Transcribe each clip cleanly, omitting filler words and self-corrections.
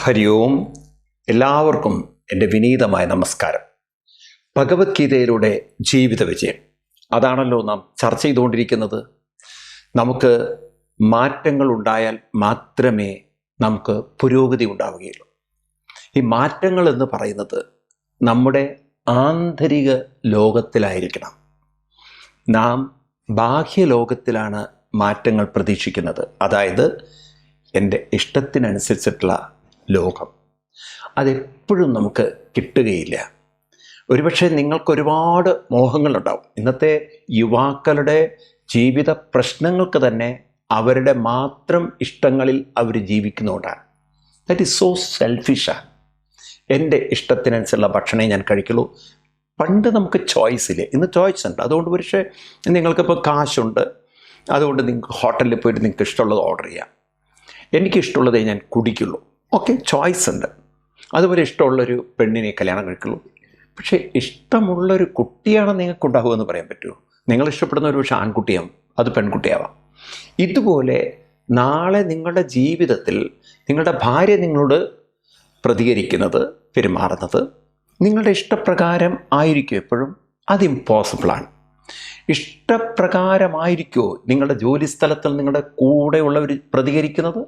ഹരി ഓം. എല്ലാവർക്കും എൻ്റെ വിനീതമായ നമസ്കാരം. ഭഗവത്ഗീതയിലൂടെ ജീവിത വിജയം, അതാണല്ലോ നാം ചർച്ച ചെയ്തുകൊണ്ടിരിക്കുന്നത്. നമുക്ക് മാറ്റങ്ങൾ ഉണ്ടായാൽ മാത്രമേ നമുക്ക് പുരോഗതി ഉണ്ടാവുകയുള്ളൂ. ഈ മാറ്റങ്ങൾ എന്ന് പറയുന്നത് നമ്മുടെ ആന്തരിക ലോകത്തിലായിരിക്കണം. നാം ബാഹ്യലോകത്തിലാണ് മാറ്റങ്ങൾ പ്രതീക്ഷിക്കുന്നത്. അതായത് എൻ്റെ ഇഷ്ടത്തിനനുസരിച്ചിട്ടുള്ള ലോകം അതെപ്പോഴും നമുക്ക് കിട്ടുകയില്ല. ഒരുപക്ഷെ നിങ്ങൾക്ക് ഒരുപാട് മോഹങ്ങളുണ്ടാവും. ഇന്നത്തെ യുവാക്കളുടെ ജീവിത പ്രശ്നങ്ങൾക്ക് തന്നെ അവരുടെ മാത്രം ഇഷ്ടങ്ങളിൽ അവർ ജീവിക്കുന്നതുകൊണ്ടാണ്. ദാറ്റ് ഈസ് സോ സെൽഫിഷാണ്. എൻ്റെ ഇഷ്ടത്തിനനുസരിച്ചുള്ള ഭക്ഷണമേ ഞാൻ കഴിക്കുള്ളൂ. പണ്ട് നമുക്ക് ചോയ്സ് ഇല്ലേ, ഇന്ന് ചോയ്സ് ഉണ്ട്. അതുകൊണ്ട് പക്ഷേ നിങ്ങൾക്കിപ്പോൾ കാശുണ്ട്, അതുകൊണ്ട് നിങ്ങൾക്ക് ഹോട്ടലിൽ പോയിട്ട് നിങ്ങൾക്ക് ഇഷ്ടമുള്ളത് ഓർഡർ ചെയ്യാം. എനിക്കിഷ്ടമുള്ളതേ ഞാൻ കുടിക്കുള്ളൂ. ഓക്കെ, ചോയ്സ് ഉണ്ട്. അതുപോലെ ഇഷ്ടമുള്ളൊരു പെണ്ണിനെ കല്യാണം കഴിക്കുള്ളൂ. പക്ഷേ ഇഷ്ടമുള്ളൊരു കുട്ടിയാണ് നിങ്ങൾക്ക് ഉണ്ടാവുകയെന്ന് പറയാൻ പറ്റുമോ? നിങ്ങൾ ഇഷ്ടപ്പെടുന്ന ഒരു പക്ഷേ ആൺകുട്ടിയാവും, അത് പെൺകുട്ടിയാവാം. ഇതുപോലെ നാളെ നിങ്ങളുടെ ജീവിതത്തിൽ നിങ്ങളുടെ ഭാര്യ നിങ്ങളോട് പ്രതികരിക്കുന്നത്, പെരുമാറുന്നത് നിങ്ങളുടെ ഇഷ്ടപ്രകാരം ആയിരിക്കും എപ്പോഴും? അത് ഇമ്പോസിബിളാണ്. ഇഷ്ടപ്രകാരമായിരിക്കുമോ നിങ്ങളുടെ ജോലി സ്ഥലത്തിൽ നിങ്ങളുടെ കൂടെയുള്ളവർ പ്രതികരിക്കുന്നത്?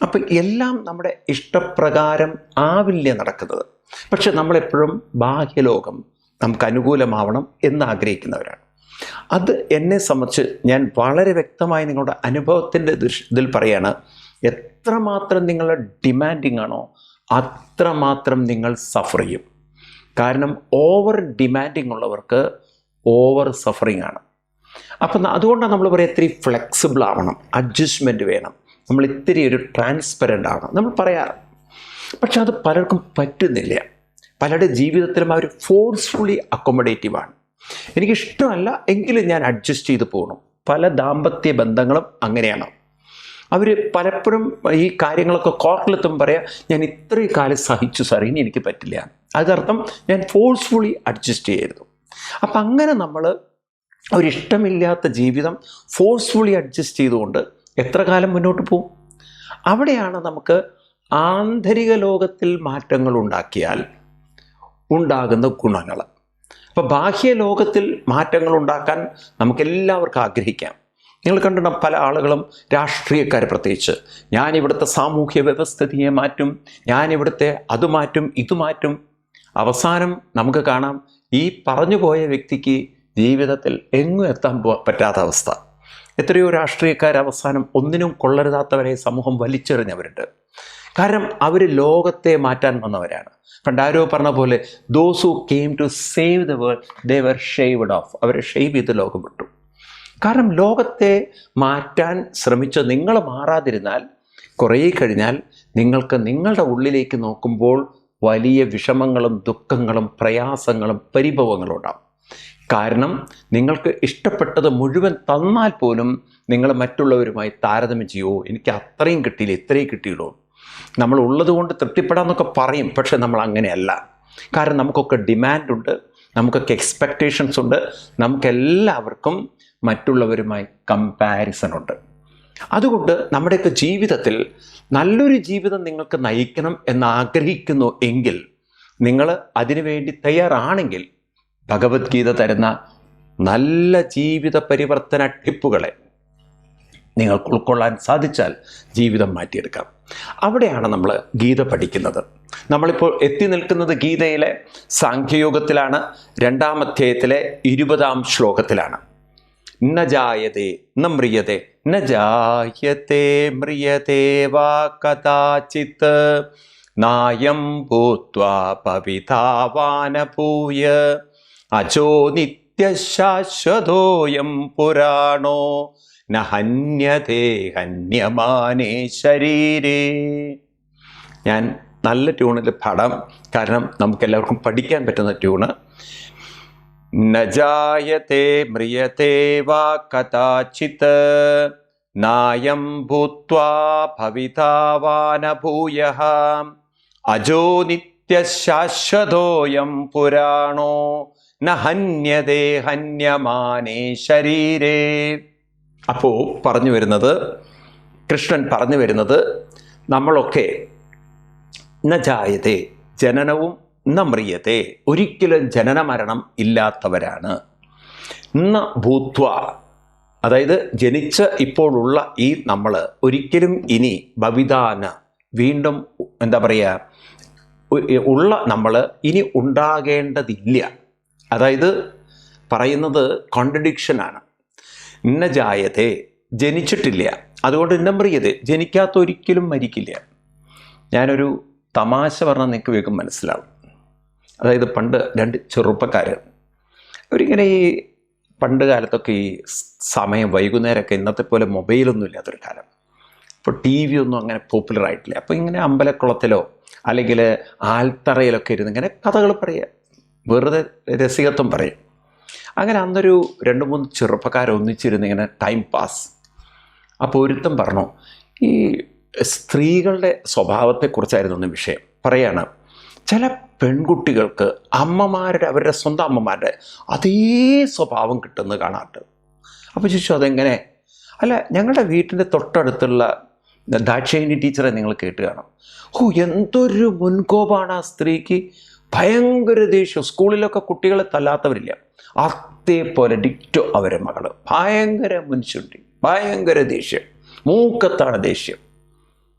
അപ്പം എല്ലാം നമ്മുടെ ഇഷ്ടപ്രകാരം ആവില്ല നടക്കുന്നത്. പക്ഷെ നമ്മളെപ്പോഴും ബാഹ്യലോകം നമുക്ക് അനുകൂലമാവണം എന്ന് ആഗ്രഹിക്കുന്നവരാണ്. അത് എന്നെ സംബന്ധിച്ച് ഞാൻ വളരെ വ്യക്തമായി നിങ്ങളുടെ അനുഭവത്തിൻ്റെ ഇതിൽ പറയാണ്. എത്രമാത്രം നിങ്ങൾ ഡിമാൻഡിങ് ആണോ അത്രമാത്രം നിങ്ങൾ സഫർ ചെയ്യും. കാരണം ഓവർ ഡിമാൻഡിങ് ഉള്ളവർക്ക് ഓവർ സഫറിങ് ആണ്. അപ്പം അതുകൊണ്ടാണ് നമ്മൾ പറയുക ഇത്തിരി ഫ്ലെക്സിബിൾ ആവണം, അഡ്ജസ്റ്റ്മെൻറ്റ് വേണം, നമ്മൾ ഇത്തിരി ഒരു ട്രാൻസ്പെറൻ്റ് ആണ് നമ്മൾ പറയാറ്. പക്ഷെ അത് പലർക്കും പറ്റുന്നില്ല. പലരുടെ ജീവിതത്തിലും അവർ ഫോഴ്സ്ഫുള്ളി അക്കോമഡേറ്റീവാണ്. എനിക്കിഷ്ടമല്ല എങ്കിലും ഞാൻ അഡ്ജസ്റ്റ് ചെയ്ത് പോകണം. പല ദാമ്പത്യ ബന്ധങ്ങളും അങ്ങനെയാണ്. അവർ പലപ്പോഴും ഈ കാര്യങ്ങളൊക്കെ കോർട്ടിലെത്തും പറയാം, ഞാൻ ഇത്രയും കാലം സഹിച്ചു സാർ, ഇനി എനിക്ക് പറ്റില്ല. അതർത്ഥം ഞാൻ ഫോഴ്സ്ഫുള്ളി അഡ്ജസ്റ്റ് ചെയ്യരുത്. അപ്പം അങ്ങനെ നമ്മൾ ഒരിഷ്ടമില്ലാത്ത ജീവിതം ഫോഴ്സ്ഫുള്ളി അഡ്ജസ്റ്റ് ചെയ്തുകൊണ്ട് എത്ര കാലം മുന്നോട്ട് പോകും? അവിടെയാണ് നമുക്ക് ആന്തരിക ലോകത്തിൽ മാറ്റങ്ങൾ ഉണ്ടാക്കിയാൽ ഉണ്ടാകുന്ന ഗുണങ്ങൾ. അപ്പോൾ ബാഹ്യ ലോകത്തിൽ മാറ്റങ്ങൾ ഉണ്ടാക്കാൻ നമുക്കെല്ലാവർക്കും ആഗ്രഹിക്കാം. നിങ്ങൾ കണ്ടിട്ടുണ്ടാകും പല ആളുകളും, രാഷ്ട്രീയക്കാർ പ്രത്യേകിച്ച്, ഞാനിവിടുത്തെ സാമൂഹ്യ വ്യവസ്ഥിതിയെ മാറ്റും, ഞാനിവിടുത്തെ അത് മാറ്റും ഇത് മാറ്റും. അവസാനം നമുക്ക് കാണാം ഈ പറഞ്ഞു പോയ വ്യക്തിക്ക് ജീവിതത്തിൽ എങ്ങും എത്താൻ പറ്റാത്ത അവസ്ഥ. എത്രയോ രാഷ്ട്രീയക്കാർ അവസാനം ഒന്നിനും കൊള്ളരുതാത്തവരെ സമൂഹം വലിച്ചെറിഞ്ഞവരുണ്ട്. കാരണം അവർ ലോകത്തെ മാറ്റാൻ വന്നവരാണ്. പണ്ടാരോ പറഞ്ഞ പോലെ, those who came to save the world they were shaved off. അവരെ ഷെയ്വ് ചെയ്ത് ലോകം വിട്ടു. കാരണം ലോകത്തെ മാറ്റാൻ ശ്രമിച്ച് നിങ്ങൾ മാറാതിരുന്നാൽ കുറേ കഴിഞ്ഞാൽ നിങ്ങൾക്ക് നിങ്ങളുടെ ഉള്ളിലേക്ക് നോക്കുമ്പോൾ വലിയ വിഷമങ്ങളും ദുഃഖങ്ങളും പ്രയാസങ്ങളും പരിഭവങ്ങളും ഉണ്ടാകും. കാരണം നിങ്ങൾക്ക് ഇഷ്ടപ്പെട്ടത് മുഴുവൻ തന്നാൽ പോലും നിങ്ങൾ മറ്റുള്ളവരുമായി താരതമ്യം ചെയ്യുമോ, എനിക്ക് അത്രയും കിട്ടിയില്ല ഇത്രയും കിട്ടിയുള്ളൂ. നമ്മൾ ഉള്ളത് കൊണ്ട് തൃപ്തിപ്പെടാമെന്നൊക്കെ പറയും. പക്ഷെ നമ്മൾ അങ്ങനെയല്ല. കാരണം നമുക്കൊക്കെ ഡിമാൻഡുണ്ട്, നമുക്കൊക്കെ എക്സ്പെക്റ്റേഷൻസ് ഉണ്ട്, നമുക്കെല്ലാവർക്കും മറ്റുള്ളവരുമായി കമ്പാരിസൺ ഉണ്ട്. അതുകൊണ്ട് നമ്മുടെയൊക്കെ ജീവിതത്തിൽ നല്ലൊരു ജീവിതം നിങ്ങൾക്ക് നയിക്കണം എന്നാഗ്രഹിക്കുന്നു എങ്കിൽ, നിങ്ങൾ അതിനുവേണ്ടി തയ്യാറാണെങ്കിൽ ഭഗവത്ഗീത തരുന്ന നല്ല ജീവിത പരിവർത്തന ടിപ്പുകളെ നിങ്ങൾക്ക് ഉൾക്കൊള്ളാൻ സാധിച്ചാൽ ജീവിതം മാറ്റിയെടുക്കാം. അവിടെയാണ് നമ്മൾ ഗീത പഠിക്കുന്നത്. നമ്മളിപ്പോൾ എത്തി നിൽക്കുന്നത് ഗീതയിലെ സാഖ്യയോഗത്തിലാണ്. 2-ാം അധ്യായത്തിലെ 20-ാം ശ്ലോകത്തിലാണ്. ന ജായതേ ന മ്രിയതേ ന ജായതേ മ്രിയതേ വാ കഥാചിത് നായം ഭൂത്വാ ഭവിതാവാന ഭൂയ അജോ നിത്യശാശ്വതോയം പുരാണോ ന ഹന്യതേ ഹന്യമാനേ ശരീരേ. ഞാൻ നല്ല ട്യൂണിൽ പാടാം, കാരണം നമുക്കെല്ലാവർക്കും പഠിക്കാൻ പറ്റുന്ന ട്യൂണ്. ന ജായതേ മ്രിയതേ വാ കഥാചിത് നായം ഭൂത്വാ ഭവിതാവാന ഭൂയഃ അജോ നിത്യശാശ്വതോയം പുരാണോ ന ഹന്യതേ ഹന്യമാനേ ശരീരേ. അപ്പോൾ പറഞ്ഞു വരുന്നത്, കൃഷ്ണൻ പറഞ്ഞു വരുന്നത്, നമ്മളൊക്കെ ന ജായതേ ജനനവും ന മ്രിയതേ, ഒരിക്കലും ജനന മരണം ഇല്ലാത്തവരാണ്. ന ഭൂത്വ, അതായത് ജനിച്ച് ഇപ്പോഴുള്ള ഈ നമ്മൾ ഒരിക്കലും ഇനി ഭവിതാന, വീണ്ടും എന്താ പറയുക, ഉള്ള നമ്മൾ ഇനി ഉണ്ടാകേണ്ടതില്ല. അതായത് പറയുന്നത് കോൺട്രഡിക്ഷനാണ്. ഇന്ന ജായതേ, ജനിച്ചിട്ടില്ല, അതുകൊണ്ട് ഇന്ന മ്രിയതേ, ജനിക്കാത്ത ഒരിക്കലും മരിക്കില്ല. ഞാനൊരു തമാശ പറഞ്ഞാൽ നിങ്ങൾക്ക് വേഗം മനസ്സിലാവും. അതായത് പണ്ട് രണ്ട് ചെറുപ്പക്കാർ അവരിങ്ങനെ ഈ പണ്ട് കാലത്തൊക്കെ ഈ സമയം വൈകുന്നേരമൊക്കെ ഇന്നത്തെ പോലെ മൊബൈലൊന്നും ഇല്ലാത്തൊരു കാലം, ഇപ്പോൾ ടി വി ഒന്നും അങ്ങനെ പോപ്പുലർ ആയിട്ടില്ല. അപ്പോൾ ഇങ്ങനെ അമ്പലക്കുളത്തിലോ അല്ലെങ്കിൽ ആൽത്തറയിലൊക്കെ ഇരുന്ന് ഇങ്ങനെ കഥകൾ പറയുക, വെറുതെ രസികത്വം പറയും. അങ്ങനെ അന്നൊരു 2-3 ചെറുപ്പക്കാർ ഒന്നിച്ചിരുന്ന് ഇങ്ങനെ ടൈം പാസ്. അപ്പോൾ ഒരുത്തം പറഞ്ഞു, ഈ സ്ത്രീകളുടെ സ്വഭാവത്തെക്കുറിച്ചായിരുന്നു ഒന്ന് വിഷയം. പറയാണ്, ചില പെൺകുട്ടികൾക്ക് അവരുടെ സ്വന്തം അമ്മമാരുടെ അതേ സ്വഭാവം കിട്ടുന്നത് കാണാറുണ്ട്. അപ്പോൾ ചോദിച്ചു, അതെങ്ങനെ? അല്ല, ഞങ്ങളുടെ വീട്ടിൻ്റെ തൊട്ടടുത്തുള്ള ദാക്ഷായണി ടീച്ചറെ നിങ്ങൾ കേട്ട് കാണും. എന്തൊരു മുൻകോപാണ് ആ സ്ത്രീക്ക്, ഭയങ്കര ദേഷ്യം. സ്കൂളിലൊക്കെ കുട്ടികളെ തല്ലാത്തവരില്ല, അതേപോലെ ഡിക്റ്റോ അവരെ മകൾ, ഭയങ്കര മുൻചുണ്ടി, ഭയങ്കര ദേഷ്യം, മൂക്കത്താണ് ദേഷ്യം.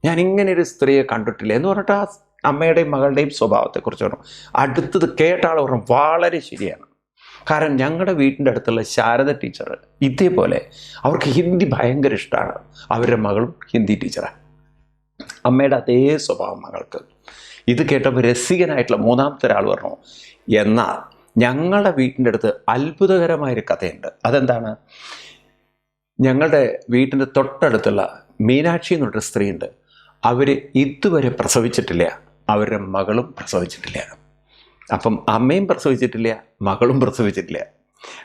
ഞാൻ ഇങ്ങനെ ഒരു സ്ത്രീയെ കണ്ടിട്ടില്ല എന്ന് പറഞ്ഞിട്ട് ആ അമ്മയുടെയും മകളുടെയും സ്വഭാവത്തെക്കുറിച്ച് പറഞ്ഞു. അടുത്തത് കേട്ട ആൾ പറഞ്ഞു, വളരെ ശരിയാണ്. കാരണം ഞങ്ങളുടെ വീട്ടിൻ്റെ അടുത്തുള്ള ശാരദ ടീച്ചർ ഇതേപോലെ, അവർക്ക് ഹിന്ദി ഭയങ്കര ഇഷ്ടമാണ്, അവരുടെ മകളും ഹിന്ദി ടീച്ചറാണ്, അമ്മയുടെ അതേ സ്വഭാവം മകൾക്ക്. ഇത് കേട്ടപ്പോൾ രസികനായിട്ടുള്ള മൂന്നാമത്തെ ഒരാൾ പറഞ്ഞു, എന്നാൽ ഞങ്ങളുടെ വീട്ടിൻ്റെ അടുത്ത് അത്ഭുതകരമായൊരു കഥയുണ്ട്. അതെന്താണ്? ഞങ്ങളുടെ വീട്ടിൻ്റെ തൊട്ടടുത്തുള്ള മീനാക്ഷി എന്നൊരു സ്ത്രീയുണ്ട്, അവർ ഇതുവരെ പ്രസവിച്ചിട്ടില്ല, അവരുടെ മകളും പ്രസവിച്ചിട്ടില്ല. അപ്പം അമ്മയും പ്രസവിച്ചിട്ടില്ല, മകളും പ്രസവിച്ചിട്ടില്ല.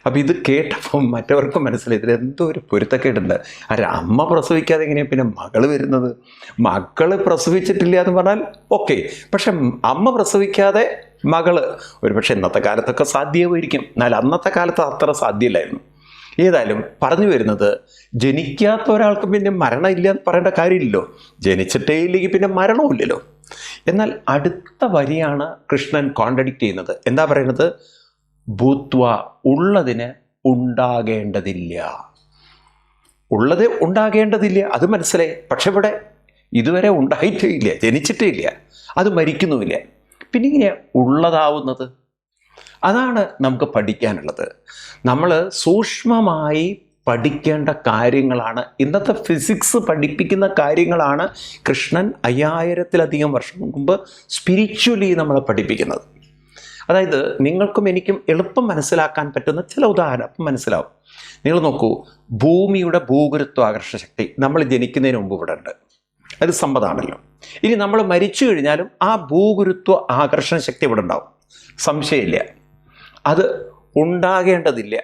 അപ്പം ഇത് കേട്ടപ്പം മറ്റവർക്കും മനസ്സിലായി, ഇതിൽ എന്തോ ഒരു പൊരുത്തക്കേടുണ്ട്. അമ്മ പ്രസവിക്കാതെ എങ്ങനെയാണ് പിന്നെ മകൾ വരുന്നത്? മകൾ പ്രസവിച്ചിട്ടില്ല എന്ന് പറഞ്ഞാൽ ഓക്കെ, പക്ഷെ അമ്മ പ്രസവിക്കാതെ മകള് ഒരു പക്ഷെ ഇന്നത്തെ കാലത്തൊക്കെ സാധ്യമായിരിക്കും, എന്നാൽ അന്നത്തെ കാലത്ത് അത്ര സാധ്യമില്ലായിരുന്നു. ഏതായാലും പറഞ്ഞു വരുന്നത്, ജനിക്കാത്ത ഒരാൾക്ക് പിന്നെ മരണം ഇല്ല എന്ന് പറയേണ്ട കാര്യമില്ലല്ലോ, ജനിച്ചിട്ടേ ഇല്ലെങ്കിൽ പിന്നെ മരണമില്ലല്ലോ. എന്നാൽ അടുത്ത വരിയാണ് കൃഷ്ണൻ കോൺട്രഡിക്റ്റ് ചെയ്യുന്നത്. എന്താ പറയുന്നത്? ഭൂത്വ, ഉള്ളതിന് ഉണ്ടാകേണ്ടതില്ല. ഉള്ളത് ഉണ്ടാകേണ്ടതില്ല, അത് മനസ്സിലായി. പക്ഷെ ഇവിടെ ഇതുവരെ ഉണ്ടായിട്ടേ ഇല്ല, ജനിച്ചിട്ടേ ഇല്ല, അത് മരിക്കുന്നുമില്ല, പിന്നെ ഇങ്ങനെ ഉള്ളതാവുന്നത്. അതാണ് നമുക്ക് പഠിക്കാനുള്ളത്. നമ്മൾ സൂക്ഷ്മമായി പഠിക്കേണ്ട കാര്യങ്ങളാണ്, ഇന്നത്തെ ഫിസിക്സ് പഠിപ്പിക്കുന്ന കാര്യങ്ങളാണ് കൃഷ്ണൻ 5000-ലധികം വർഷം മുമ്പ് സ്പിരിച്വലി നമ്മളെ പഠിപ്പിക്കുന്നത്. അതായത് നിങ്ങൾക്കും എനിക്കും എളുപ്പം മനസ്സിലാക്കാൻ പറ്റുന്ന ചില ഉദാഹരണം മനസ്സിലാവും. നിങ്ങൾ നോക്കൂ, ഭൂമിയുടെ ഭൂഗുരുത്വാകർഷണ ശക്തി നമ്മൾ ജനിക്കുന്നതിന് മുമ്പ് ഇവിടെ ഉണ്ട്, അത് സമ്മതമാണല്ലോ. ഇനി നമ്മൾ മരിച്ചു കഴിഞ്ഞാലും ആ ഭൂഗുരുത്വ ആകർഷണ ശക്തി ഇവിടെ ഉണ്ടാവും, സംശയമില്ല. അത് ഉണ്ടാകേണ്ടതില്ല,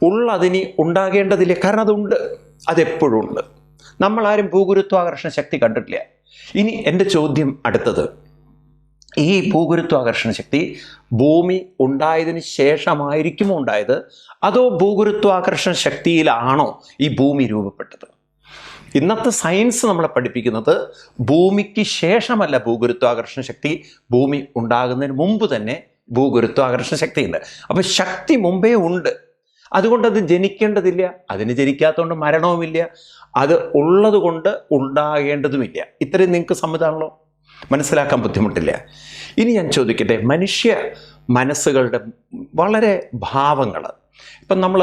ഉള്ളതിനി ഉണ്ടാകേണ്ടതില്ല, കാരണം അതുണ്ട്, അതെപ്പോഴും ഉണ്ട്. നമ്മളാരും ഭൂഗുരുത്വാകർഷണ ശക്തി കണ്ടിട്ടില്ല. ഇനി എൻ്റെ ചോദ്യം അടുത്തത്, ഈ ഭൂഗുരുത്വാകർഷണ ശക്തി ഭൂമി ഉണ്ടായതിന് ശേഷമായിരിക്കുമോ ഉണ്ടായത്, അതോ ഭൂഗുരുത്വാകർഷണ ശക്തിയിലാണോ ഈ ഭൂമി രൂപപ്പെട്ടത്? ഇന്നത്തെ സയൻസ് നമ്മളെ പഠിപ്പിക്കുന്നത് ഭൂമിക്ക് ശേഷമല്ല ഭൂഗുരുത്വാകർഷണ ശക്തി, ഭൂമി ഉണ്ടാകുന്നതിന് മുമ്പ് തന്നെ ഭൂഗുരുത്വാകർഷണ ശക്തിയുണ്ട്. അപ്പം ശക്തി മുമ്പേ ഉണ്ട്, അതുകൊണ്ടത് ജനിക്കേണ്ടതില്ല, അതിന് ജനിക്കാത്തതുകൊണ്ട് മരണവുമില്ല, അത് ഉള്ളത് കൊണ്ട് ഉണ്ടാകേണ്ടതുമില്ല. ഇത്രയും നിങ്ങൾക്ക് സമ്മതമാണല്ലോ, മനസ്സിലാക്കാൻ ബുദ്ധിമുട്ടില്ല. ഇനി ഞാൻ ചോദിക്കട്ടെ, മനുഷ്യ മനസ്സുകളുടെ വളരെ ഭാവങ്ങൾ, ഇപ്പം നമ്മൾ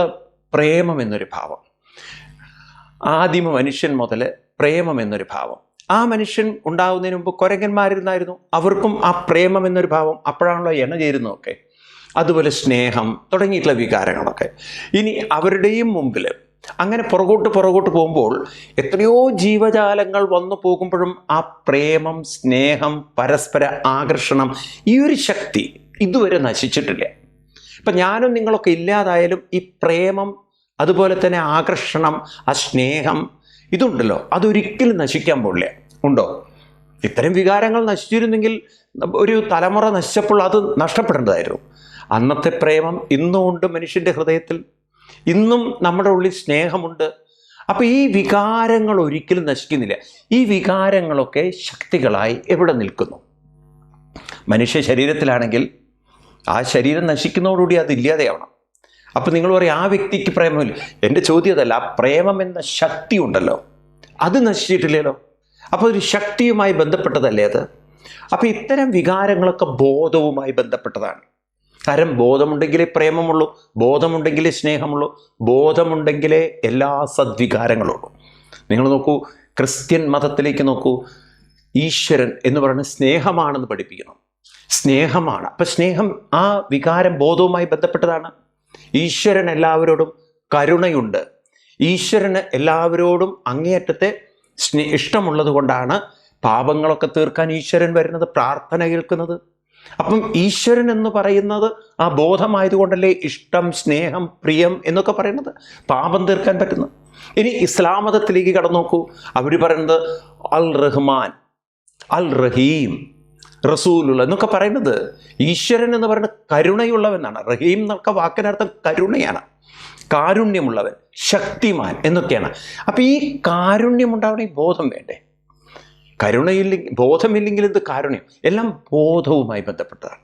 പ്രേമം എന്നൊരു ഭാവം, ആദിമ മനുഷ്യൻ മുതൽ പ്രേമം എന്നൊരു ഭാവം, ആ മനുഷ്യൻ ഉണ്ടാകുന്നതിന് മുമ്പ് കുരങ്ങന്മാരുന്നായിരുന്നു, അവർക്കും ആ പ്രേമം എന്നൊരു ഭാവം അപ്പോഴാണല്ലോ എണ്ണ ചേരുന്നതൊക്കെ. അതുപോലെ സ്നേഹം തുടങ്ങിയിട്ടുള്ള വികാരങ്ങളൊക്കെ. ഇനി അവരുടെയും മുമ്പിൽ അങ്ങനെ പുറകോട്ട് പോകുമ്പോൾ എത്രയോ ജീവജാലങ്ങൾ വന്നു പോകുമ്പോഴും ആ പ്രേമം, സ്നേഹം, പരസ്പര ആകർഷണം, ഈ ഒരു ശക്തി ഇതുവരെ നശിച്ചിട്ടില്ല. ഇപ്പം ഞാനും നിങ്ങളൊക്കെ ഇല്ലാതായാലും ഈ പ്രേമം, അതുപോലെ തന്നെ ആകർഷണം, ആ സ്നേഹം, ഇതുണ്ടല്ലോ, അതൊരിക്കലും നശിക്കാൻ പോകില്ല. ഉണ്ടോ? ഇത്തരം വികാരങ്ങൾ നശിച്ചിരുന്നെങ്കിൽ ഒരു തലമുറ നശിച്ചപ്പോൾ അത് നഷ്ടപ്പെടേണ്ടതായിരുന്നു. അന്നത്തെ പ്രേമം ഇന്നും ഉണ്ട് മനുഷ്യൻ്റെ ഹൃദയത്തിൽ, ഇന്നും നമ്മുടെ ഉള്ളിൽ സ്നേഹമുണ്ട്. അപ്പോൾ ഈ വികാരങ്ങൾ ഒരിക്കലും നശിക്കുന്നില്ല. ഈ വികാരങ്ങളൊക്കെ ശക്തികളായി എവിടെ നിൽക്കുന്നു? മനുഷ്യ ശരീരത്തിലാണെങ്കിൽ ആ ശരീരം നശിക്കുന്നതോടുകൂടി അത് ഇല്ലാതെയാവണം. അപ്പം നിങ്ങൾ പറയും ആ വ്യക്തിക്ക് പ്രേമമില്ല. എൻ്റെ ചോദ്യം അതല്ല. ആ പ്രേമം എന്ന ശക്തി ഉണ്ടല്ലോ, അത് നശിച്ചിട്ടില്ലല്ലോ. അപ്പോൾ ഒരു ശക്തിയുമായി ബന്ധപ്പെട്ടതല്ലേ അത്? അപ്പം ഇത്തരം വികാരങ്ങളൊക്കെ ബോധവുമായി ബന്ധപ്പെട്ടതാണ്. കാരണം ബോധമുണ്ടെങ്കിലേ പ്രേമമുള്ളൂ, ബോധമുണ്ടെങ്കിലേ സ്നേഹമുള്ളൂ, ബോധമുണ്ടെങ്കിലേ എല്ലാ സദ്വികാരങ്ങളുള്ളൂ. നിങ്ങൾ നോക്കൂ, ക്രിസ്ത്യൻ മതത്തിലേക്ക് നോക്കൂ, ഈശ്വരൻ എന്ന് പറയുന്നത് സ്നേഹമാണെന്ന് പഠിപ്പിക്കണം. സ്നേഹമാണ്. അപ്പം സ്നേഹം ആ വികാരം ബോധവുമായി ബന്ധപ്പെട്ടതാണ്. ഈശ്വരൻ എല്ലാവരോടും കരുണയുണ്ട്. ഈശ്വരന് എല്ലാവരോടും അങ്ങേയറ്റത്തെ ഇഷ്ടമുള്ളത് കൊണ്ടാണ് പാപങ്ങളൊക്കെ തീർക്കാൻ ഈശ്വരൻ വരുന്നത്, പ്രാർത്ഥന കേൾക്കുന്നത്. അപ്പം ഈശ്വരൻ എന്ന് പറയുന്നത് ആ ബോധമായതുകൊണ്ടല്ലേ ഇഷ്ടം, സ്നേഹം, പ്രിയം എന്നൊക്കെ പറയുന്നത്, പാപം തീർക്കാൻ പറ്റുന്നത്. ഇനി ഇസ്ലാം മതത്തിലേക്ക് കടന്നു നോക്കൂ. അവർ പറയുന്നത് അൽ റഹ്മാൻ, അൽ റഹീം, റസൂലുള്ള എന്നൊക്കെ പറയുന്നത് ഈശ്വരൻ എന്ന് പറയുന്നത് കരുണയുള്ളവനാണ്. റഹീം എന്നൊക്കെ വാക്കിനർത്ഥം കരുണയാണ്, കാരുണ്യമുള്ളവൻ, ശക്തിമാൻ എന്നൊക്കെയാണ്. അപ്പം ഈ കാരുണ്യം ഉണ്ടാവണമെങ്കിൽ ബോധം വേണ്ടേ? കരുണയില്ലെങ്കിൽ, ബോധമില്ലെങ്കിൽ എന്ത് കാരുണ്യം? എല്ലാം ബോധവുമായി ബന്ധപ്പെട്ടതാണ്.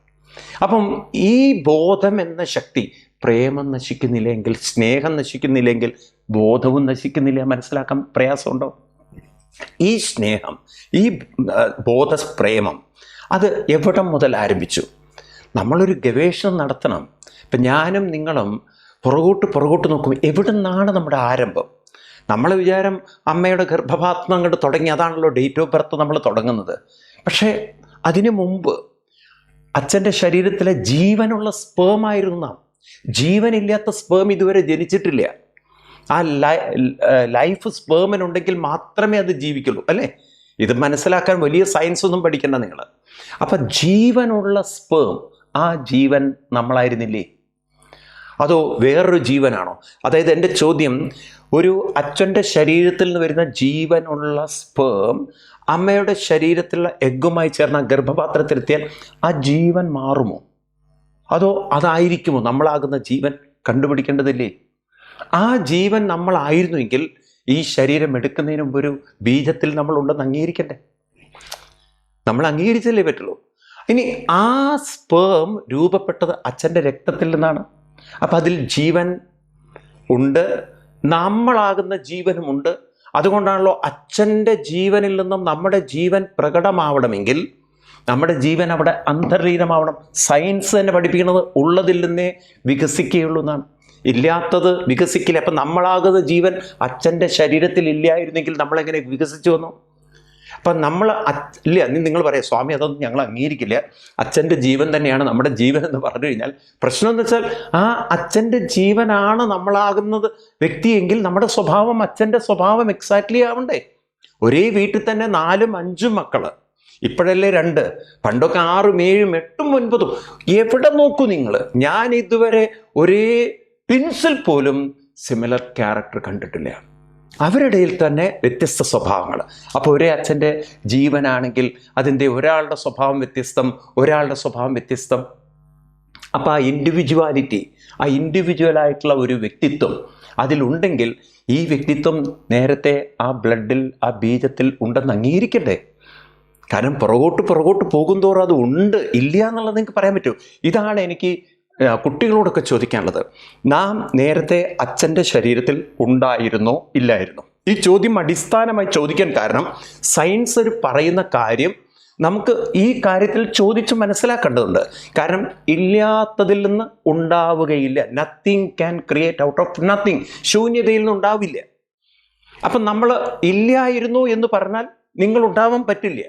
അപ്പം ഈ ബോധം എന്ന ശക്തി, പ്രേമം നശിക്കുന്നില്ലെങ്കിൽ, സ്നേഹം നശിക്കുന്നില്ലെങ്കിൽ, ബോധവും നശിക്കുന്നില്ല. മനസ്സിലാക്കാൻ പ്രയാസമുണ്ടോ? ഈ സ്നേഹം, ഈ ബോധപ്രേമം അത് എവിടെ മുതൽ ആരംഭിച്ചു? നമ്മളൊരു ഗവേഷണം നടത്തണം. ഇപ്പം ഞാനും നിങ്ങളും പുറകോട്ട് നോക്കും, എവിടെ നിന്നാണ് നമ്മുടെ ആരംഭം? നമ്മളെ വിചാരം അമ്മയുടെ ഗർഭപാത്രം അങ്ങോട്ട് തുടങ്ങി, അതാണല്ലോ ഡേറ്റ് ഓഫ് ബർത്ത് നമ്മൾ തുടങ്ങുന്നത്. പക്ഷേ അതിനു മുമ്പ് അച്ഛൻ്റെ ശരീരത്തിലെ ജീവനുള്ള സ്പേമായിരുന്നു നാം. ജീവനില്ലാത്ത സ്പേം ഇതുവരെ ജനിച്ചിട്ടില്ല. ആ ലൈഫ് സ്പേമിനുണ്ടെങ്കിൽ മാത്രമേ അത് ജീവിക്കുള്ളൂ, അല്ലേ? ഇത് മനസ്സിലാക്കാൻ വലിയ സയൻസ് ഒന്നും പഠിക്കണ്ട നിങ്ങൾ. അപ്പം ജീവനുള്ള സ്പേം, ആ ജീവൻ നമ്മളായിരുന്നില്ലേ? അതോ വേറൊരു ജീവനാണോ? അതായത് എൻ്റെ ചോദ്യം, ഒരു അച്ഛൻ്റെ ശരീരത്തിൽ നിന്ന് വരുന്ന ജീവനുള്ള സ്പേം അമ്മയുടെ ശരീരത്തിലുള്ള എഗ്ഗുമായി ചേർന്ന ഗർഭപാത്രത്തിലെത്തിയാൽ ആ ജീവൻ മാറുമോ? അതോ അതായിരിക്കുമോ നമ്മളാകുന്ന ജീവൻ? കണ്ടുപിടിക്കേണ്ടതില്ലേ? ആ ജീവൻ നമ്മളായിരുന്നുവെങ്കിൽ ഈ ശരീരം എടുക്കുന്നതിന് മുമ്പ് ഒരു ബീജത്തിൽ നമ്മൾ ഉണ്ടെന്ന് അംഗീകരിക്കണ്ടേ? നമ്മൾ അംഗീകരിച്ചല്ലേ പറ്റുള്ളൂ. ഇനി ആ സ്പേം രൂപപ്പെട്ടത് അച്ഛൻ്റെ രക്തത്തിൽ നിന്നാണ്. അപ്പം അതിൽ ജീവൻ ഉണ്ട്, നമ്മളാകുന്ന ജീവനുമുണ്ട്. അതുകൊണ്ടാണല്ലോ അച്ഛൻ്റെ ജീവനിൽ നിന്നും നമ്മുടെ ജീവൻ പ്രകടമാവണമെങ്കിൽ നമ്മുടെ ജീവൻ അവിടെ അന്തർലീനമാവണം. സയൻസ് തന്നെ പഠിപ്പിക്കുന്നത് ഉള്ളതിൽ നിന്നേ വികസിക്കുകയുള്ളൂ എന്നാണ്. ഇല്ലാത്തത് വികസിക്കില്ല. അപ്പം നമ്മളാകുന്ന ജീവൻ അച്ഛൻ്റെ ശരീരത്തിൽ ഇല്ലായിരുന്നെങ്കിൽ നമ്മളെങ്ങനെ വികസിച്ചു വന്നു? അപ്പം നമ്മൾ ഇല്ല, നിങ്ങൾ പറയാം സ്വാമി അതൊന്നും ഞങ്ങൾ അംഗീകരിക്കില്ല, അച്ഛൻ്റെ ജീവൻ തന്നെയാണ് നമ്മുടെ ജീവൻ എന്ന് പറഞ്ഞു കഴിഞ്ഞാൽ പ്രശ്നം എന്ന് വെച്ചാൽ ആ അച്ഛൻ്റെ ജീവനാണ് നമ്മളാകുന്നത് വ്യക്തിയെങ്കിൽ നമ്മുടെ സ്വഭാവം അച്ഛൻ്റെ സ്വഭാവം എക്സാക്ട്ലി ആവണ്ടേ? ഒരേ വീട്ടിൽ തന്നെ 4, 5 മക്കൾ, ഇപ്പോഴല്ലേ 2, പണ്ടൊക്കെ 6, 7, 8, 9. എവിടെ നോക്കൂ നിങ്ങൾ, ഞാൻ ഇതുവരെ ഒരേ ട്വിൻസിൽ പോലും സിമിലർ ക്യാരക്ടർ കണ്ടിട്ടില്ല. അവരുടെ തന്നെ വ്യത്യസ്ത സ്വഭാവങ്ങൾ. അപ്പോൾ ഒരേ അച്ഛൻ്റെ ജീവനാണെങ്കിൽ അതിൻ്റെ ഒരാളുടെ സ്വഭാവം വ്യത്യസ്തം, ഒരാളുടെ സ്വഭാവം വ്യത്യസ്തം. അപ്പോൾ ആ ഇൻഡിവിജ്വാലിറ്റി, ആ ഇൻഡിവിജ്വലായിട്ടുള്ള ഒരു വ്യക്തിത്വം അതിലുണ്ടെങ്കിൽ ഈ വ്യക്തിത്വം നേരത്തെ ആ ബ്ലഡിൽ, ആ ബീജത്തിൽ ഉണ്ടെന്ന് അംഗീകരിക്കണ്ടേ? കാരണം പുറകോട്ട് പോകുന്തോറും അത് ഉണ്ട്, ഇല്ല എന്നുള്ളത് നിങ്ങൾക്ക് പറയാൻ പറ്റുമോ? ഇതാണ് എനിക്ക് കുട്ടികളോടൊക്കെ ചോദിക്കാനുള്ളത്. നാം നേരത്തെ അച്ഛൻ്റെ ശരീരത്തിൽ ഉണ്ടായിരുന്നോ ഇല്ലായിരുന്നോ? ഈ ചോദ്യം അടിസ്ഥാനമായി ചോദിക്കാൻ കാരണം സയൻസ് പറയുന്ന കാര്യം നമുക്ക് ഈ കാര്യത്തിൽ ചോദിച്ച് മനസ്സിലാക്കേണ്ടതുണ്ട്. കാരണം ഇല്ലാത്തതിൽ നിന്ന് ഉണ്ടാവുകയില്ല. Nothing can create out of nothing. ശൂന്യതയിൽ നിന്ന് ഉണ്ടാവില്ല. അപ്പം നമ്മൾ ഇല്ലായിരുന്നു എന്ന് പറഞ്ഞാൽ നിങ്ങൾ ഉണ്ടാവാൻ പറ്റില്ല,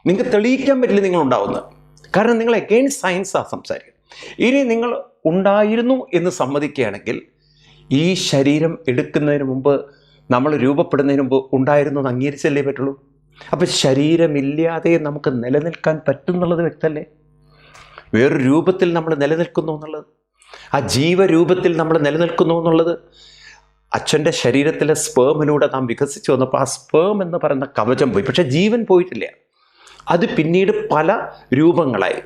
നിങ്ങൾക്ക് തെളിയിക്കാൻ പറ്റില്ല നിങ്ങൾ ഉണ്ടാവുന്നത്. കാരണം നിങ്ങൾ എഗെയിൻസ്റ്റ് സയൻസാണ് സംസാരിക്കുന്നത്. ഇനി നിങ്ങൾ ഉണ്ടായിരുന്നു എന്ന് സമ്മതിക്കുകയാണെങ്കിൽ ഈ ശരീരം എടുക്കുന്നതിന് മുമ്പ്, നമ്മൾ രൂപപ്പെടുന്നതിന് മുമ്പ് ഉണ്ടായിരുന്നു എന്ന് അംഗീകരിച്ചല്ലേ പറ്റുള്ളൂ. അപ്പം ശരീരമില്ലാതെ നമുക്ക് നിലനിൽക്കാൻ പറ്റും എന്നുള്ളത് വ്യക്തമല്ലേ? വേറൊരു രൂപത്തിൽ നമ്മൾ നിലനിൽക്കുന്നു എന്നുള്ളത്, ആ ജീവരൂപത്തിൽ നമ്മൾ നിലനിൽക്കുന്നു എന്നുള്ളത് അച്ഛൻ്റെ ശരീരത്തിലെ സ്പേമിലൂടെ നാം വികസിച്ച് വന്നപ്പോൾ ആ സ്പേം എന്ന് പറയുന്ന കവചം പോയി, പക്ഷെ ജീവൻ പോയിട്ടില്ല. അത് പിന്നീട് പല രൂപങ്ങളായി.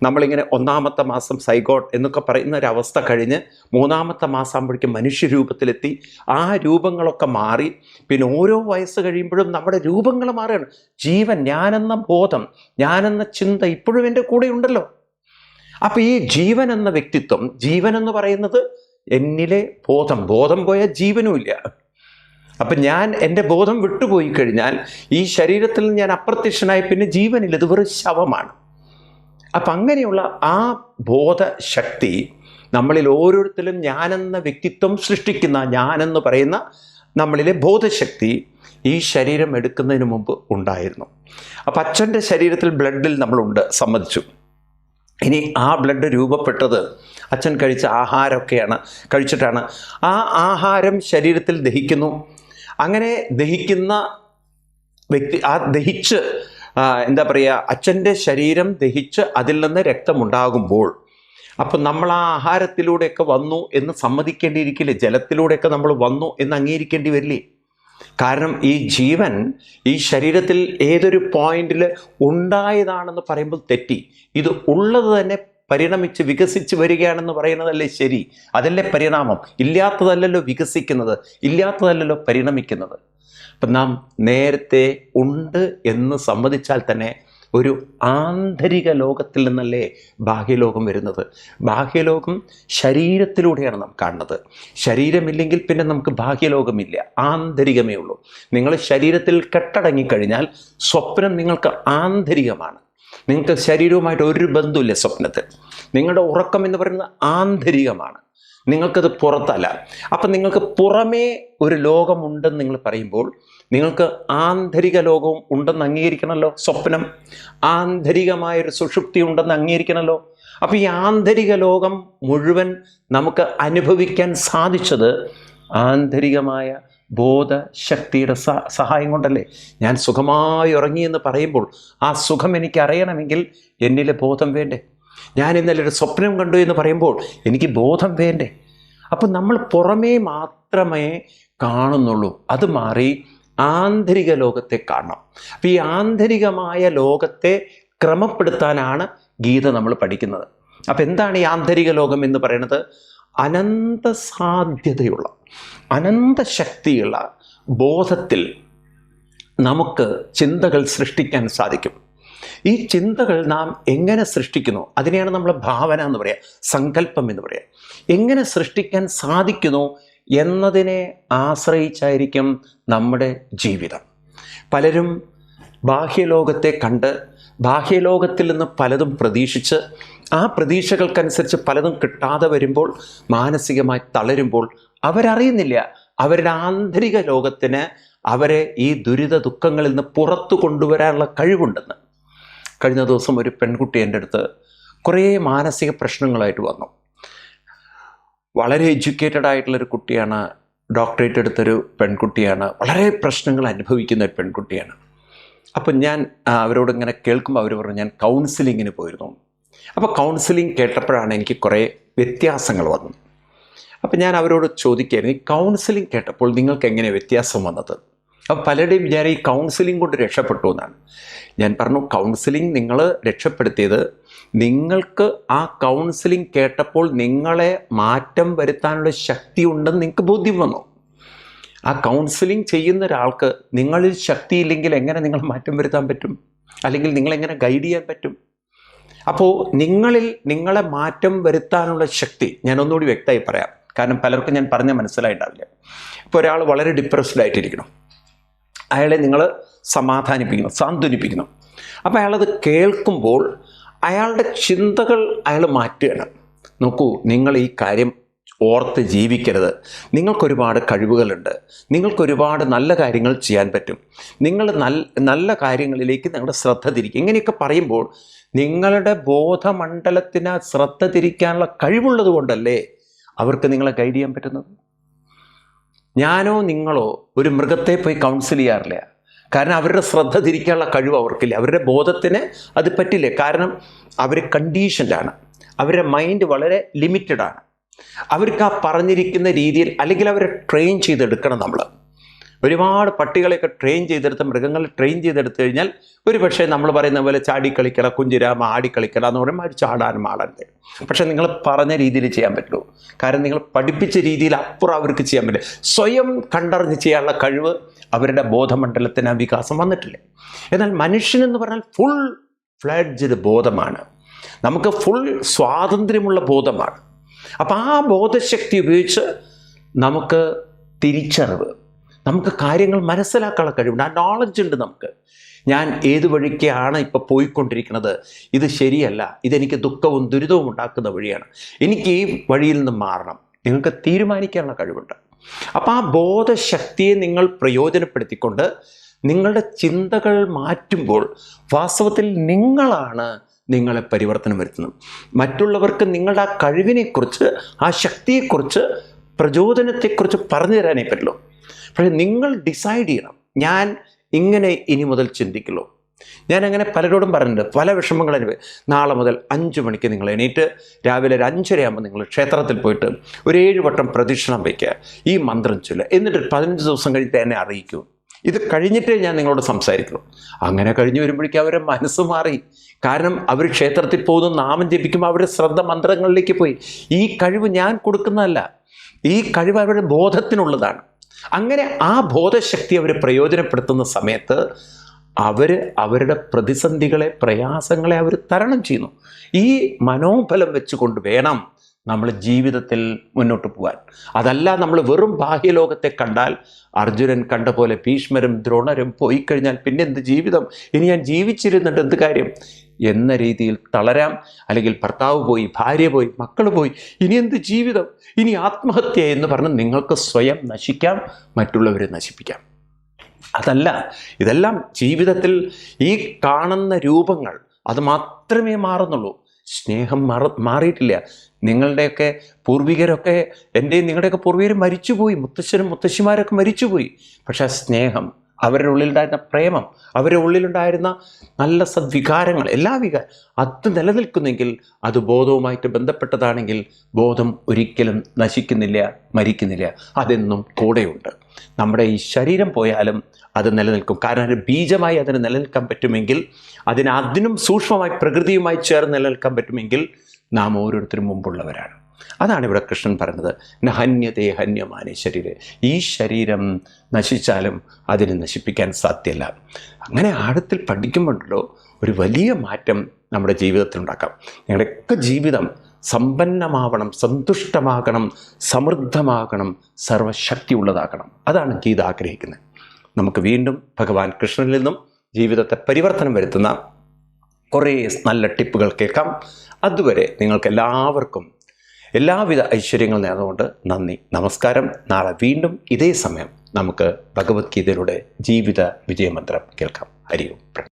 നമ്മളിങ്ങനെ 1-ാമത്തെ മാസം സൈഗോട്ട് എന്നൊക്കെ പറയുന്ന ഒരവസ്ഥ കഴിഞ്ഞ് 3-ാമത്തെ മാസം ആകുമ്പോഴേക്കും മനുഷ്യരൂപത്തിലെത്തി. ആ രൂപങ്ങളൊക്കെ മാറി. പിന്നെ ഓരോ വയസ്സ് കഴിയുമ്പോഴും നമ്മുടെ രൂപങ്ങൾ മാറുകയാണ്. ജീവൻ, ഞാനെന്ന ബോധം, ഞാനെന്ന ചിന്ത ഇപ്പോഴും എൻ്റെ കൂടെ ഉണ്ടല്ലോ. അപ്പം ഈ ജീവൻ എന്ന വ്യക്തിത്വം, ജീവൻ എന്ന് പറയുന്നത് എന്നിലെ ബോധം, ബോധം പോയാൽ ജീവനും ഇല്ല. അപ്പം ഞാൻ എൻ്റെ ബോധം വിട്ടുപോയി കഴിഞ്ഞാൽ ഈ ശരീരത്തിൽ ഞാൻ അപ്രത്യക്ഷനായി പിന്നെ ജീവനില്ല, ഇത് വെറും ശവമാണ്. അപ്പം അങ്ങനെയുള്ള ആ ബോധശക്തി നമ്മളിൽ ഓരോരുത്തരും ഞാനെന്ന വ്യക്തിത്വം സൃഷ്ടിക്കുന്ന, ഞാനെന്ന് പറയുന്ന നമ്മളിലെ ബോധശക്തി ഈ ശരീരം എടുക്കുന്നതിന് മുമ്പ് ഉണ്ടായിരുന്നു. അപ്പം അച്ഛൻ്റെ ശരീരത്തിൽ ബ്ലഡിൽ നമ്മളുണ്ട്, സമ്മതിച്ചു. ഇനി ആ ബ്ലഡ് രൂപപ്പെട്ടത് അച്ഛൻ കഴിച്ച ആഹാരമൊക്കെയാണ്, കഴിച്ചിട്ടാണ്. ആ ആഹാരം ശരീരത്തിൽ ദഹിക്കുന്നു. അങ്ങനെ ദഹിക്കുന്ന വ്യക്തി, ആ ദഹിച്ച് എന്താ പറയുക, അച്ഛൻ്റെ ശരീരം ദഹിച്ച് അതിൽ നിന്ന് രക്തമുണ്ടാകുമ്പോൾ അപ്പം നമ്മൾ ആ ആഹാരത്തിലൂടെയൊക്കെ വന്നു എന്ന് സമ്മതിക്കേണ്ടിയിരിക്കില്ലേ? ജലത്തിലൂടെയൊക്കെ നമ്മൾ വന്നു എന്ന് അംഗീകരിക്കേണ്ടി വരില്ലേ? കാരണം ഈ ജീവൻ ഈ ശരീരത്തിൽ ഏതൊരു പോയിന്റിൽ ഉണ്ടായതാണെന്ന് പറയുമ്പോൾ തെറ്റി. ഇത് ഉള്ളത് തന്നെ പരിണമിച്ച് വികസിച്ച് വരികയാണെന്ന് പറയുന്നതല്ലേ ശരി? അതല്ലേ പരിണാമം? ഇല്ലാത്തതല്ലല്ലോ വികസിക്കുന്നത്, ഇല്ലാത്തതല്ലല്ലോ പരിണമിക്കുന്നത്. അപ്പം നാം നേരത്തെ ഉണ്ട് എന്ന് സമ്മതിച്ചാൽ തന്നെ ഒരു ആന്തരിക ലോകത്തിൽ നിന്നല്ലേ ബാഹ്യലോകം വരുന്നത്. ബാഹ്യലോകം ശരീരത്തിലൂടെയാണ് നാം കാണുന്നത്. ശരീരമില്ലെങ്കിൽ പിന്നെ നമുക്ക് ബാഹ്യലോകമില്ല, ആന്തരികമേ ഉള്ളൂ. നിങ്ങൾ ശരീരത്തിൽ കെട്ടടങ്ങിക്കഴിഞ്ഞാൽ സ്വപ്നം നിങ്ങൾക്ക് ആന്തരികമാണ്. നിങ്ങൾക്ക് ശരീരവുമായിട്ട് ഒരു ബന്ധമില്ല സ്വപ്നത്തിൽ. നിങ്ങളുടെ ഉറക്കം എന്ന് പറയുന്നത് ആന്തരികമാണ്, നിങ്ങൾക്കത് പുറത്തല്ല. അപ്പം നിങ്ങൾക്ക് പുറമേ ഒരു ലോകമുണ്ടെന്ന് നിങ്ങൾ പറയുമ്പോൾ നിങ്ങൾക്ക് ആന്തരിക ലോകവും ഉണ്ടെന്ന് അംഗീകരിക്കണമല്ലോ. സ്വപ്നം, ആന്തരികമായൊരു സുഷുപ്തി ഉണ്ടെന്ന് അംഗീകരിക്കണമല്ലോ. അപ്പം ഈ ആന്തരിക ലോകം മുഴുവൻ നമുക്ക് അനുഭവിക്കാൻ സാധിച്ചത് ആന്തരികമായ ബോധശക്തിയുടെ സഹായം കൊണ്ടല്ലേ. ഞാൻ സുഖമായി ഉറങ്ങിയെന്ന് പറയുമ്പോൾ ആ സുഖം എനിക്ക് അറിയണമെങ്കിൽ എന്നിലെ ബോധം വേണ്ടേ? ഞാൻ ഇന്നലെ ഒരു സ്വപ്നം കണ്ടു എന്ന് പറയുമ്പോൾ എനിക്ക് ബോധം വേണ്ടേ? അപ്പം നമ്മൾ പുറമേ മാത്രമേ കാണുന്നുള്ളൂ. അത് മാറി ആന്തരിക ലോകത്തെ കാണണം. അപ്പം ഈ ആന്തരികമായ ലോകത്തെ ക്രമപ്പെടുത്താനാണ് ഗീത നമ്മൾ പഠിക്കുന്നത്. അപ്പം എന്താണ് ഈ ആന്തരിക ലോകം എന്ന് പറയുന്നത്? അനന്ത സാധ്യതയുള്ള, അനന്ത ശക്തിയുള്ള ബോധത്തിൽ നമുക്ക് ചിന്തകൾ സൃഷ്ടിക്കാൻ സാധിക്കും. ഈ ചിന്തകൾ നാം എങ്ങനെ സൃഷ്ടിക്കുന്നു അതിനെയാണ് നമ്മൾ ഭാവന എന്ന് പറയുക, സങ്കല്പം എന്ന് പറയുക. എങ്ങനെ സൃഷ്ടിക്കാൻ സാധിക്കുന്നു എന്നതിനെ ആശ്രയിച്ചായിരിക്കും നമ്മുടെ ജീവിതം. പലരും ബാഹ്യലോകത്തെ കണ്ട് ബാഹ്യലോകത്തിൽ നിന്ന് പലതും പ്രതീക്ഷിച്ച് ആ പ്രതീക്ഷകൾക്കനുസരിച്ച് പലതും കിട്ടാതെ വരുമ്പോൾ മാനസികമായി തളരുമ്പോൾ അവരറിയുന്നില്ല അവരുടെ ആന്തരിക ലോകത്തിന് അവരെ ഈ ദുരിത ദുഃഖങ്ങളിൽ നിന്ന് പുറത്തു കൊണ്ടുവരാനുള്ള കഴിവുണ്ടെന്ന്. കഴിഞ്ഞ ദിവസം ഒരു പെൺകുട്ടി എൻ്റെ അടുത്ത് കുറേ മാനസിക പ്രശ്നങ്ങളായിട്ട് വന്നു. വളരെ എഡ്യൂക്കേറ്റഡ് ആയിട്ടുള്ളൊരു കുട്ടിയാണ്, ഡോക്ടറേറ്റ് എടുത്തൊരു പെൺകുട്ടിയാണ്, വളരെ പ്രശ്നങ്ങൾ അനുഭവിക്കുന്ന ഒരു പെൺകുട്ടിയാണ്. അപ്പം ഞാൻ അവരോട് ഇങ്ങനെ കേൾക്കുമ്പോൾ അവർ പറഞ്ഞു ഞാൻ കൗൺസിലിങ്ങിന് പോയിരുന്നു. അപ്പോൾ കൗൺസിലിംഗ് കേട്ടപ്പോഴാണ് എനിക്ക് കുറേ വ്യത്യാസങ്ങൾ വന്നത്. അപ്പം ഞാൻ അവരോട് ചോദിക്കുകയായിരുന്നു, ഈ കൗൺസിലിംഗ് കേട്ടപ്പോൾ നിങ്ങൾക്ക് എങ്ങനെ വ്യത്യാസം വന്നത്? അപ്പം പലരുടെയും വിചാരം ഈ കൗൺസിലിംഗ് കൊണ്ട് രക്ഷപ്പെട്ടു എന്നാണ്. ഞാൻ പറഞ്ഞു, കൗൺസിലിംഗ് നിങ്ങൾ രക്ഷപ്പെടുത്തിയത് നിങ്ങൾക്ക് ആ കൗൺസിലിംഗ് കേട്ടപ്പോൾ നിങ്ങളെ മാറ്റം വരുത്താനുള്ള ശക്തി ഉണ്ടെന്ന് നിങ്ങൾക്ക് ബോധ്യം വന്നു. ആ കൗൺസിലിംഗ് ചെയ്യുന്ന ഒരാൾക്ക് നിങ്ങളിൽ ശക്തിയില്ലെങ്കിൽ എങ്ങനെ നിങ്ങൾ മാറ്റം വരുത്താൻ പറ്റും? അല്ലെങ്കിൽ നിങ്ങളെങ്ങനെ ഗൈഡ് ചെയ്യാൻ പറ്റും? അപ്പോൾ നിങ്ങളിൽ നിങ്ങളെ മാറ്റം വരുത്താനുള്ള ശക്തി, ഞാൻ ഒന്നുകൂടി വ്യക്തമായി പറയാം, കാരണം പലർക്കും ഞാൻ പറഞ്ഞാൽ മനസ്സിലായിട്ടുണ്ടാവില്ല. ഇപ്പോൾ ഒരാൾ വളരെ ഡിപ്രസ്ഡ് ആയിട്ടിരിക്കണം, അയാളെ നിങ്ങൾ സമാധാനിപ്പിക്കണം, സാന്ത്വനിപ്പിക്കണം. അപ്പോൾ അയാളത് കേൾക്കുമ്പോൾ അയാളുടെ ചിന്തകൾ അയാൾ മാറ്റുകയാണ്. നോക്കൂ, നിങ്ങൾ ഈ കാര്യം ഓർത്ത് ജീവിക്കരുത്, നിങ്ങൾക്കൊരുപാട് കഴിവുകളുണ്ട്, നിങ്ങൾക്കൊരുപാട് നല്ല കാര്യങ്ങൾ ചെയ്യാൻ പറ്റും, നിങ്ങൾ നല്ല കാര്യങ്ങളിലേക്ക് നിങ്ങളുടെ ശ്രദ്ധ തിരിക്കും. ഇങ്ങനെയൊക്കെ പറയുമ്പോൾ നിങ്ങളുടെ ബോധമണ്ഡലത്തിന് ശ്രദ്ധ തിരിക്കാനുള്ള കഴിവുള്ളത് കൊണ്ടല്ലേ അവർക്ക് നിങ്ങളെ ഗൈഡ് ചെയ്യാൻ പറ്റുന്നത്. ഞാനോ നിങ്ങളോ ഒരു മൃഗത്തെ പോയി കൗൺസിൽ ചെയ്യാറില്ല, കാരണം അവരുടെ ശ്രദ്ധ തിരിക്കാനുള്ള കഴിവ് അവർക്കില്ല, അവരുടെ ബോധത്തിന് അത് പറ്റില്ല. കാരണം അവർ കണ്ടീഷൻഡാണ്, അവരുടെ മൈൻഡ് വളരെ ലിമിറ്റഡാണ്. അവർക്ക് ആ പറഞ്ഞിരിക്കുന്ന രീതിയിൽ, അല്ലെങ്കിൽ അവരെ ട്രെയിൻ ചെയ്തെടുക്കണം നമ്മൾ. ഒരുപാട് പട്ടികളെയൊക്കെ ട്രെയിൻ ചെയ്തെടുത്ത്, മൃഗങ്ങളെ ട്രെയിൻ ചെയ്തെടുത്തു കഴിഞ്ഞാൽ ഒരു പക്ഷേ നമ്മൾ പറയുന്ന പോലെ ചാടിക്കളിക്കല, കുഞ്ചിരാമ ആടിക്കളിക്കല എന്ന് പറയുമ്പോൾ അവർ ചാടാനും ആടാൻ തരും. പക്ഷേ നിങ്ങൾ പറഞ്ഞ രീതിയിൽ ചെയ്യാൻ പറ്റുള്ളൂ. കാരണം നിങ്ങൾ പഠിപ്പിച്ച രീതിയിൽ അപ്പുറം അവർക്ക് ചെയ്യാൻ പറ്റില്ല. സ്വയം കണ്ടറിഞ്ഞ് ചെയ്യാനുള്ള കഴിവ് അവരുടെ ബോധമണ്ഡലത്തിന് ആ വികാസം വന്നിട്ടില്ല. എന്നാൽ മനുഷ്യനെന്ന് പറഞ്ഞാൽ ഫുൾ ഫ്ലെഡ്ജ്ഡ് ബോധമാണ്, നമുക്ക് ഫുൾ സ്വാതന്ത്ര്യമുള്ള ബോധമാണ്. അപ്പം ആ ബോധശക്തി ഉപയോഗിച്ച് നമുക്ക് തിരിച്ചറിവ്, നമുക്ക് കാര്യങ്ങൾ മനസ്സിലാക്കാനുള്ള കഴിവുണ്ട്, ആ നോളജ് ഉണ്ട് നമുക്ക്. ഞാൻ ഏത് വഴിക്കാണ് ഇപ്പോൾ പോയിക്കൊണ്ടിരിക്കുന്നത്, ഇത് ശരിയല്ല, ഇതെനിക്ക് ദുഃഖവും ദുരിതവും ഉണ്ടാക്കുന്ന വഴിയാണ്, എനിക്ക് ഈ വഴിയിൽ നിന്ന് മാറണം, നിങ്ങൾക്ക് തീരുമാനിക്കാനുള്ള കഴിവുണ്ട്. അപ്പോൾ ആ ബോധശക്തിയെ നിങ്ങൾ പ്രയോജനപ്പെടുത്തിക്കൊണ്ട് നിങ്ങളുടെ ചിന്തകൾ മാറ്റുമ്പോൾ വാസ്തവത്തിൽ നിങ്ങളാണ് നിങ്ങളെ പരിവർത്തനം വരുത്തുന്നത്. മറ്റുള്ളവർക്ക് നിങ്ങളുടെ ആ കഴിവിനെക്കുറിച്ച്, ആ ശക്തിയെക്കുറിച്ച്, പ്രചോദനത്തെക്കുറിച്ച് പറഞ്ഞു തരാനേ പറ്റുള്ളൂ. പക്ഷേ നിങ്ങൾ ഡിസൈഡ് ചെയ്യണം, ഞാൻ ഇങ്ങനെ ഇനി മുതൽ ചിന്തിക്കുള്ളൂ. ഞാൻ അങ്ങനെ പലരോടും പറഞ്ഞിട്ടുണ്ട്, പല വിഷമങ്ങൾ നാളെ മുതൽ 5 മണിക്ക് നിങ്ങൾ എണീറ്റ് രാവിലെ ഒരു 5:30 നിങ്ങൾ ക്ഷേത്രത്തിൽ പോയിട്ട് ഒരു 7 വട്ടം പ്രദക്ഷിണം വയ്ക്കുക, ഈ മന്ത്രം ചൊല്ലുക, എന്നിട്ട് 15 ദിവസം കഴിഞ്ഞിട്ട് എന്നെ അറിയിക്കൂ. ഇത് കഴിഞ്ഞിട്ടേ ഞാൻ നിങ്ങളോട് സംസാരിക്കുള്ളൂ. അങ്ങനെ കഴിഞ്ഞ് വരുമ്പോഴേക്കും അവരുടെ മനസ്സ് മാറി. കാരണം അവർ ക്ഷേത്രത്തിൽ പോകുന്ന നാമം ജപിക്കുമ്പോൾ അവരുടെ ശ്രദ്ധ മന്ത്രങ്ങളിലേക്ക് പോയി. ഈ കഴിവ് ഞാൻ കൊടുക്കുന്നതല്ല, ഈ കഴിവ് അവരുടെ ബോധത്തിനുള്ളതാണ്. അങ്ങനെ ആ ബോധശക്തി അവർ പ്രയോജനപ്പെടുത്തുന്ന സമയത്ത് അവരുടെ പ്രതിസന്ധികളെ, പ്രയാസങ്ങളെ അവർ തരണം ചെയ്യുന്നു. ഈ മനോബലം വെച്ചുകൊണ്ട് വേണം നമ്മൾ ജീവിതത്തിൽ മുന്നോട്ട് പോകാൻ. അതല്ല നമ്മൾ വെറും ബാഹ്യലോകത്തെ കണ്ടാൽ, അർജുനൻ കണ്ട പോലെ ഭീഷ്മരും ദ്രോണരും പോയി കഴിഞ്ഞാൽ പിന്നെ എന്ത് ജീവിതം, ഇനി ഞാൻ ജീവിച്ചിരുന്നിട്ട് എന്ത് കാര്യം എന്ന രീതിയിൽ തളരാം. അല്ലെങ്കിൽ ഭർത്താവ് പോയി, ഭാര്യ പോയി, മക്കൾ പോയി, ഇനി എന്ത് ജീവിതം, ഇനി ആത്മഹത്യ എന്ന് പറഞ്ഞ് നിങ്ങൾക്ക് സ്വയം നശിക്കാം, മറ്റുള്ളവരെ നശിപ്പിക്കാം. അതല്ല, ഇതെല്ലാം ജീവിതത്തിൽ ഈ കാണുന്ന രൂപങ്ങൾ അത് മാത്രമേ മാറുന്നുള്ളൂ. സ്നേഹം മാറിയിട്ടില്ല. നിങ്ങളുടെയൊക്കെ പൂർവികരൊക്കെ, എൻ്റെയും നിങ്ങളുടെയൊക്കെ പൂർവികർ മരിച്ചുപോയി, മുത്തശ്ശനും മുത്തശ്ശിമാരൊക്കെ മരിച്ചുപോയി. പക്ഷേ ആ സ്നേഹം, അവരുടെ ഉള്ളിലുണ്ടായിരുന്ന പ്രേമം, അവരുടെ ഉള്ളിലുണ്ടായിരുന്ന നല്ല സദ്വികാരങ്ങൾ, എല്ലാ അത് നിലനിൽക്കുന്നെങ്കിൽ, അത് ബോധവുമായിട്ട് ബന്ധപ്പെട്ടതാണെങ്കിൽ ബോധം ഒരിക്കലും നശിക്കുന്നില്ല, മരിക്കുന്നില്ല, അതെന്നും കൂടെയുണ്ട്. നമ്മുടെ ഈ ശരീരം പോയാലും അത് നിലനിൽക്കും. കാരണം ഒരു ബീജമായി അതിന് നിലനിൽക്കാൻ പറ്റുമെങ്കിൽ, അതിനും സൂക്ഷ്മമായി പ്രകൃതിയുമായി ചേർന്ന് നിലനിൽക്കാൻ പറ്റുമെങ്കിൽ നാം ഓരോരുത്തരും മുമ്പുള്ളവരാണ്. അതാണ് ഇവിടെ കൃഷ്ണൻ പറഞ്ഞത്, നഹന്യതേ ഹന്യമാനേ ശരീരേ. ഈ ശരീരം നശിച്ചാലും അതിനെ നശിപ്പിക്കാൻ സാധ്യമല്ല. അങ്ങനെ ആഴത്തിൽ പഠിക്കുമ്പോഴല്ലോ ഒരു വലിയ മാറ്റം നമ്മുടെ ജീവിതത്തിൽ ഉണ്ടാക്കാം. ഞങ്ങളുടെയൊക്കെ ജീവിതം സമ്പന്നമാവണം, സന്തുഷ്ടമാകണം, സമൃദ്ധമാകണം, സർവശക്തിയുള്ളതാകണം. അതാണ് ഗീത ആഗ്രഹിക്കുന്നത്. നമുക്ക് വീണ്ടും ഭഗവാൻ കൃഷ്ണനിൽ നിന്നും ജീവിതത്തെ പരിവർത്തനം വരുത്തുന്ന കുറേ നല്ല ടിപ്പുകൾ കേൾക്കാം. അതുവരെ നിങ്ങൾക്കെല്ലാവർക്കും എല്ലാവിധ ഐശ്വര്യങ്ങൾ നേർന്നുകൊണ്ട് നന്ദി, നമസ്കാരം. നാളെ വീണ്ടും ഇതേ സമയം നമുക്ക് ഭഗവത്ഗീതയിലൂടെ ജീവിത വിജയമന്ത്രം കേൾക്കാം. ഹരി ഓം.